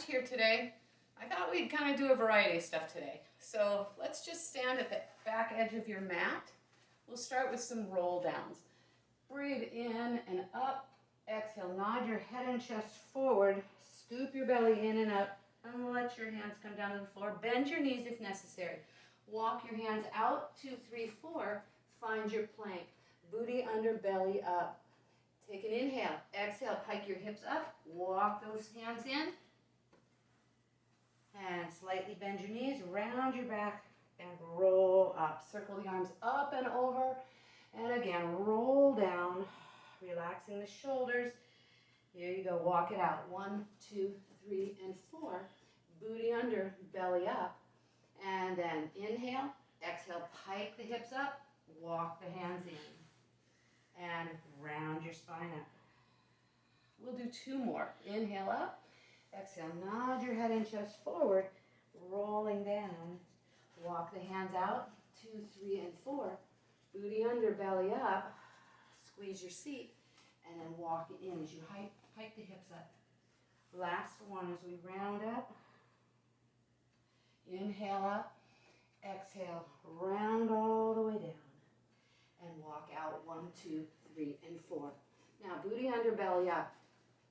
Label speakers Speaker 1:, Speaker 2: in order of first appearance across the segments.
Speaker 1: much here today. I thought we'd kind of do a variety of stuff today. So let's just stand at the back edge of your mat. We'll start with some roll downs. Breathe in and up. Exhale, nod your head and chest forward. Scoop your belly in and up. And let your hands come down to the floor. Bend your knees if necessary. Walk your hands out, 2, 3, 4. Find your plank. Booty under, belly up. Take an inhale. Exhale, pike your hips up. Walk those hands in. And slightly bend your knees, round your back, and roll up. Circle the arms up and over. And again, roll down, relaxing the shoulders. Here you go, walk it out. 1, 2, 3, and 4. Booty under, belly up. And then inhale, exhale, pike the hips up, walk the hands in. And round your spine up. We'll do 2 more. Inhale up. Exhale, nod your head and chest forward, rolling down. Walk the hands out, 2, 3, and 4. Booty under, belly up. Squeeze your seat, and then walk it in as you hike the hips up. Last one as we round up. Inhale up. Exhale, round all the way down. And walk out, 1, 2, 3, and 4. Now, booty under, belly up.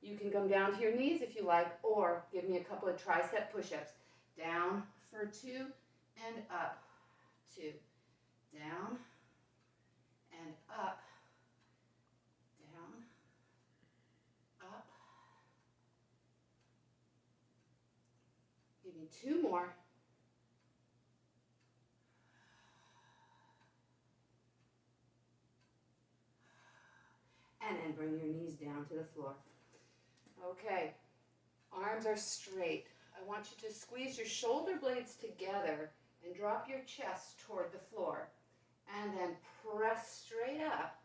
Speaker 1: You can come down to your knees if you like, or give me a couple of tricep push-ups. Down for 2 and up. 2. Down and up. Down, up. Give me 2 more. And then bring your knees down to the floor. Okay, arms are straight. I want you to squeeze your shoulder blades together and drop your chest toward the floor. And then press straight up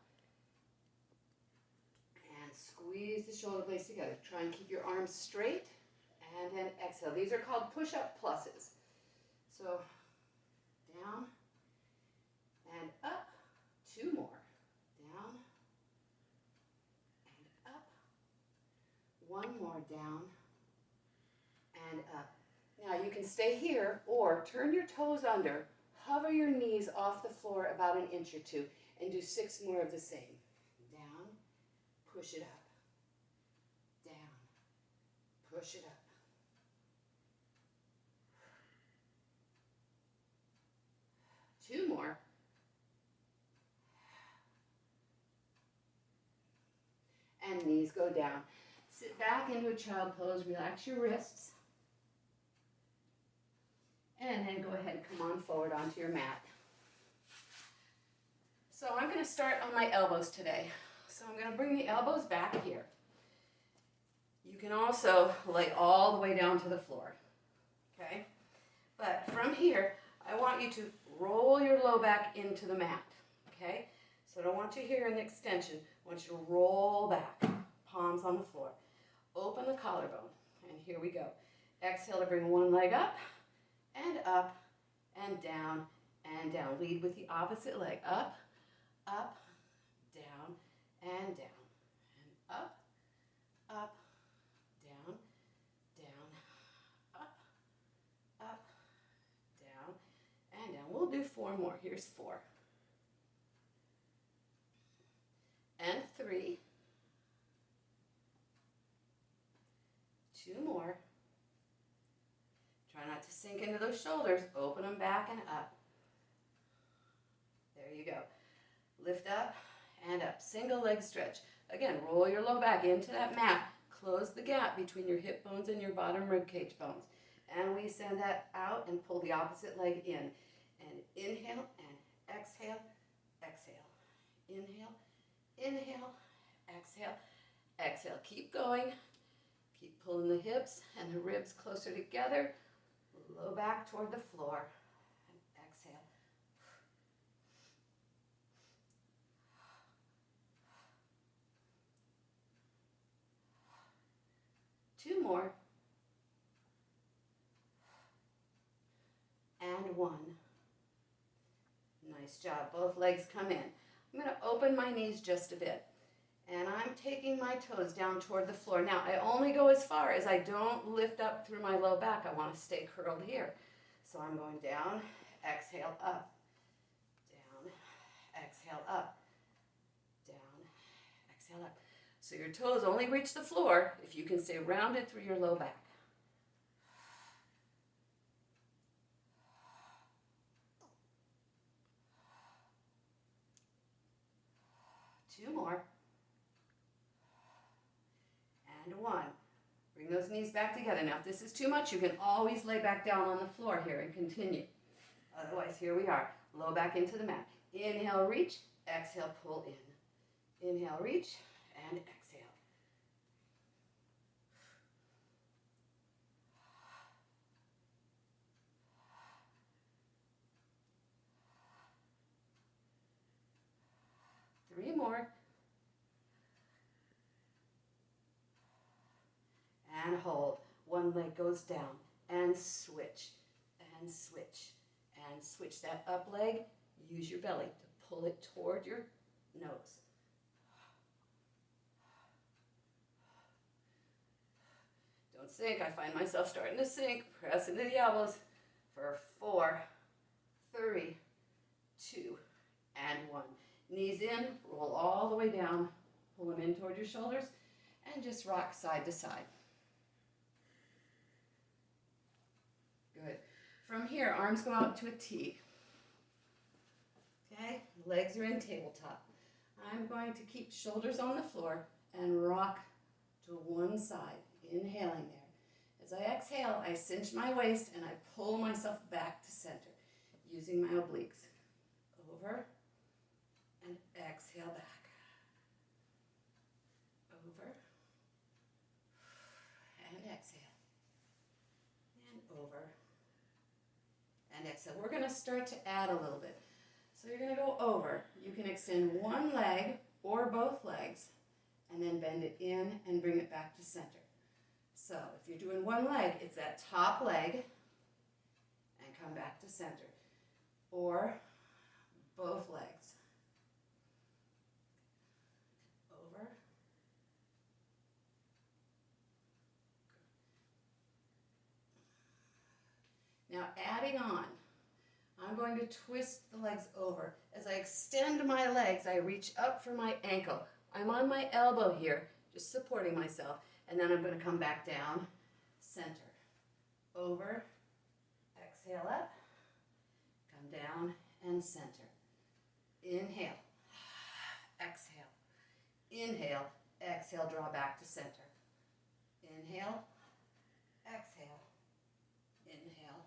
Speaker 1: and squeeze the shoulder blades together. Try and keep your arms straight and then exhale. These are called push-up pluses. So down and up. 2 more. Down and up. 1 more, down and up. Now you can stay here or turn your toes under, hover your knees off the floor about 1 inch or 2, and do 6 more of the same. Down, push it up. Down, push it up. Two more. And knees go down. Sit back into a child pose, relax your wrists. And then go ahead and come on forward onto your mat. So I'm going to start on my elbows today. So I'm going to bring the elbows back here. You can also lay all the way down to the floor. Okay? But from here, I want you to roll your low back into the mat. Okay? So I don't want you here in the extension. I want you to roll back, palms on the floor. Open the collarbone, and here we go. Exhale to bring one leg up, and down, and down. Lead with the opposite leg. Up, down, and down. And up, down, up, down, and down. We'll do 4 more. Here's 4. And 3. 2 more. Try not to sink into those shoulders. Open them back and up. There you go. Lift up and up. Single leg stretch. Again, roll your low back into that mat. Close the gap between your hip bones and your bottom rib cage bones. And we send that out and pull the opposite leg in. And inhale and exhale, exhale. Inhale, inhale, exhale, exhale. Keep going. Keep pulling the hips and the ribs closer together. Low back toward the floor. And exhale. 2 more. And 1. Nice job. Both legs come in. I'm going to open my knees just a bit. And I'm taking my toes down toward the floor. Now, I only go as far as I don't lift up through my low back. I want to stay curled here. So I'm going down, exhale, up, down, exhale, up, down, exhale, up. So your toes only reach the floor if you can stay rounded through your low back. Two more. And one. Bring those knees back together. Now, if this is too much, you can always lay back down on the floor here and continue. Otherwise, here we are. Low back into the mat. Inhale, reach. Exhale, pull in. Inhale, reach, and exhale. Three more. And hold. One leg goes down. And switch. And switch. And switch. That up leg, use your belly to pull it toward your nose. Don't sink. I find myself starting to sink. Press into the elbows for 4, 3, 2, and 1. Knees in, roll all the way down, pull them in toward your shoulders, and just rock side to side. Good. From here, arms go out to a T. Okay, legs are in tabletop. I'm going to keep shoulders on the floor and rock to one side, inhaling there. As I exhale, I cinch my waist and I pull myself back to center, using my obliques. Over and exhale back. Over and exhale. And over and exhale. We're going to start to add a little bit. So you're going to go over. You can extend one leg or both legs and then bend it in and bring it back to center. So if you're doing one leg, it's that top leg and come back to center. Or both legs. Over. Now adding on, I'm going to twist the legs over. As I extend my legs, I reach up for my ankle. I'm on my elbow here, just supporting myself. And then I'm going to come back down, center. Over, exhale up, come down and center. Inhale, exhale. Inhale, exhale, draw back to center. Inhale, exhale. Inhale,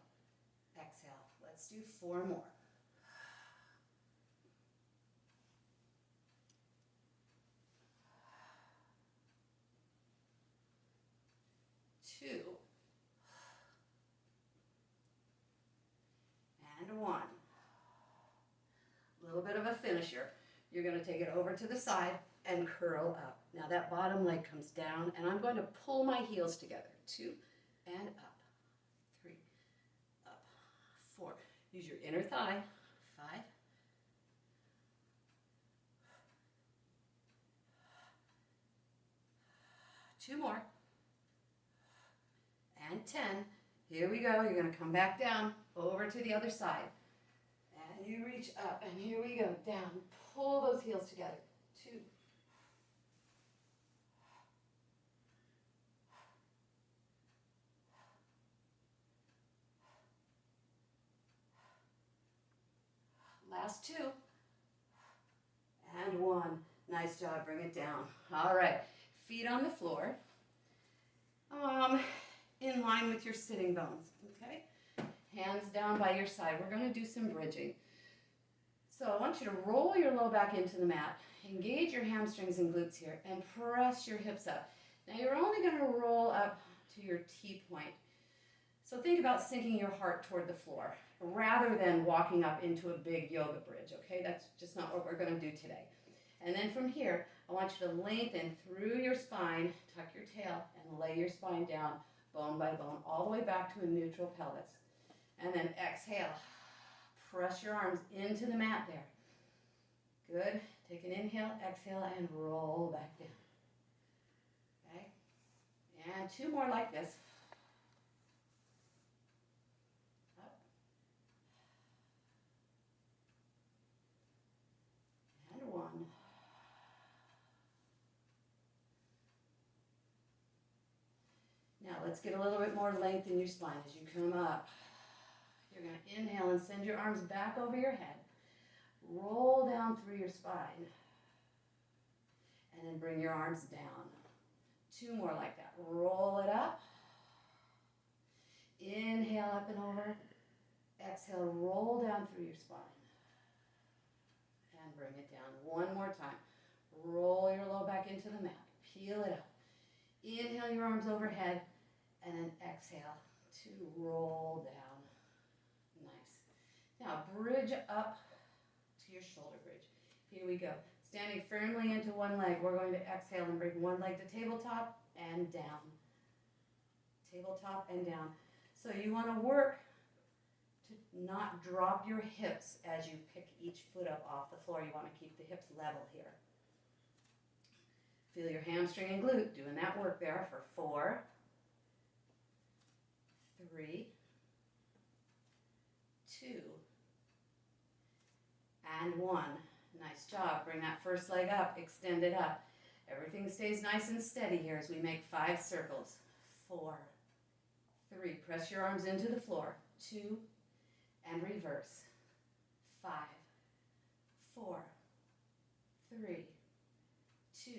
Speaker 1: exhale. Let's do 4 more. Two. And 1. A little bit of a finisher. You're going to take it over to the side and curl up. Now that bottom leg comes down and I'm going to pull my heels together. 2 and up. 3, up. 4. Use your inner thigh. 5. 2 more. And 10. Here we go. You're going to come back down, over to the other side. And you reach up, and here we go, down. Pull those heels together. 2. Last 2. And 1. Nice job. Bring it down. All right. Feet on the floor. In line with your sitting bones, okay? Hands down by your side. We're going to do some bridging. So I want you to roll your low back into the mat, engage your hamstrings and glutes here, and press your hips up. Now you're only going to roll up to your T-point. So think about sinking your heart toward the floor rather than walking up into a big yoga bridge, okay? That's just not what we're going to do today. And then from here, I want you to lengthen through your spine, tuck your tail, and lay your spine down, bone by bone, all the way back to a neutral pelvis. And then exhale. Press your arms into the mat there. Good. Take an inhale, exhale, and roll back down. Okay? And 2 more like this. Up. And 1. Now let's get a little bit more length in your spine as you come up. You're going to inhale and send your arms back over your head. Roll down through your spine. And then bring your arms down. 2 more like that. Roll it up. Inhale up and over. Exhale, roll down through your spine. And bring it down. 1 more time. Roll your low back into the mat. Peel it up. Inhale your arms overhead. And then exhale to roll down. Nice. Now bridge up to your shoulder bridge. Here we go. Standing firmly into one leg, we're going to exhale and bring one leg to tabletop and down. Tabletop and down. So you want to work to not drop your hips as you pick each foot up off the floor. You want to keep the hips level here. Feel your hamstring and glute doing that work there for 4, 3, 2, and 1. Nice job. Bring that first leg up, extend it up. Everything stays nice and steady here as we make 5 circles. 4, 3. Press your arms into the floor. 2, and reverse. 5, 4, 3, 2,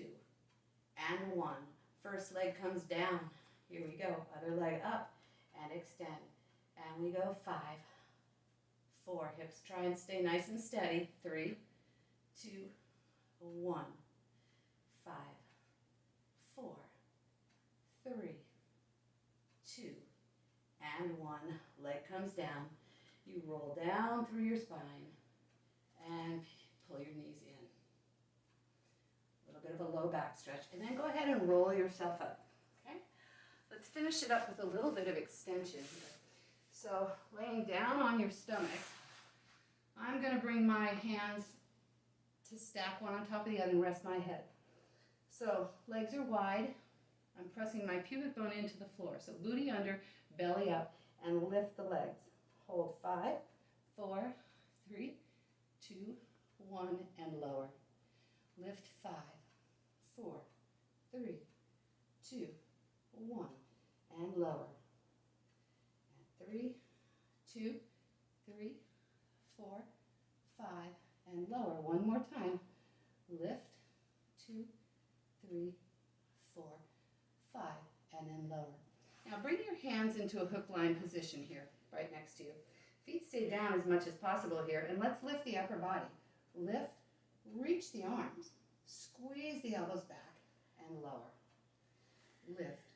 Speaker 1: and 1. First leg comes down. Here we go. Other leg up and extend. And we go 5, 4. Hips try and stay nice and steady. 3, 2, 1. 5, 4, 3, 2, and 1. Leg comes down. You roll down through your spine and pull your knees in. A little bit of a low back stretch. And then go ahead and roll yourself up. Okay? Let's finish it up with a little bit of extension here. So laying down on your stomach, I'm going to bring my hands to stack one on top of the other and rest my head. So legs are wide. I'm pressing my pubic bone into the floor. So booty under, belly up, and lift the legs. Hold 5, 4, 3, 2, 1, and lower. Lift 5, 4, 3, 2, 1, and lower. And 3, 2, 3, 4, 5, and lower. One more time. Lift, 2, 3, 4, 5, and then lower. Now bring your hands into a hook line position here, right next to you. Feet stay down as much as possible here, and let's lift the upper body. Lift, reach the arms, squeeze the elbows back, and lower. Lift,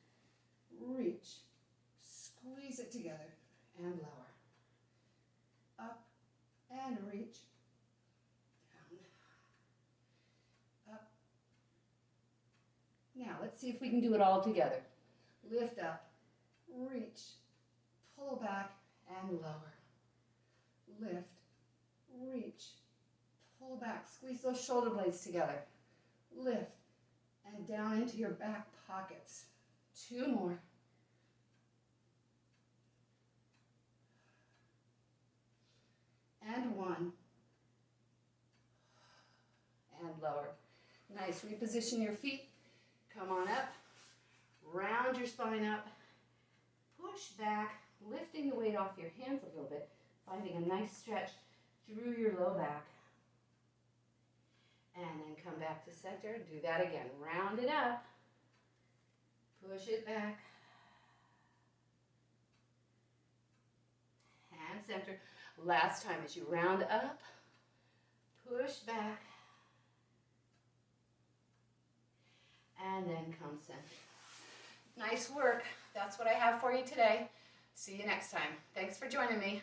Speaker 1: reach, squeeze it together, and lower. Up, and reach, down, up. Now let's see if we can do it all together. Lift up, reach, pull back, and lower. Lift, reach, pull back, squeeze those shoulder blades together. Lift, and down into your back pockets. 2 more. And 1. And lower. Nice. Reposition your feet. Come on up. Round your spine up. Push back, lifting the weight off your hands a little bit, finding a nice stretch through your low back. And then come back to center. Do that again. Round it up. Push it back. And center. Last time as you round up, push back, and then come center. Nice work. That's what I have for you today. See you next time. Thanks for joining me.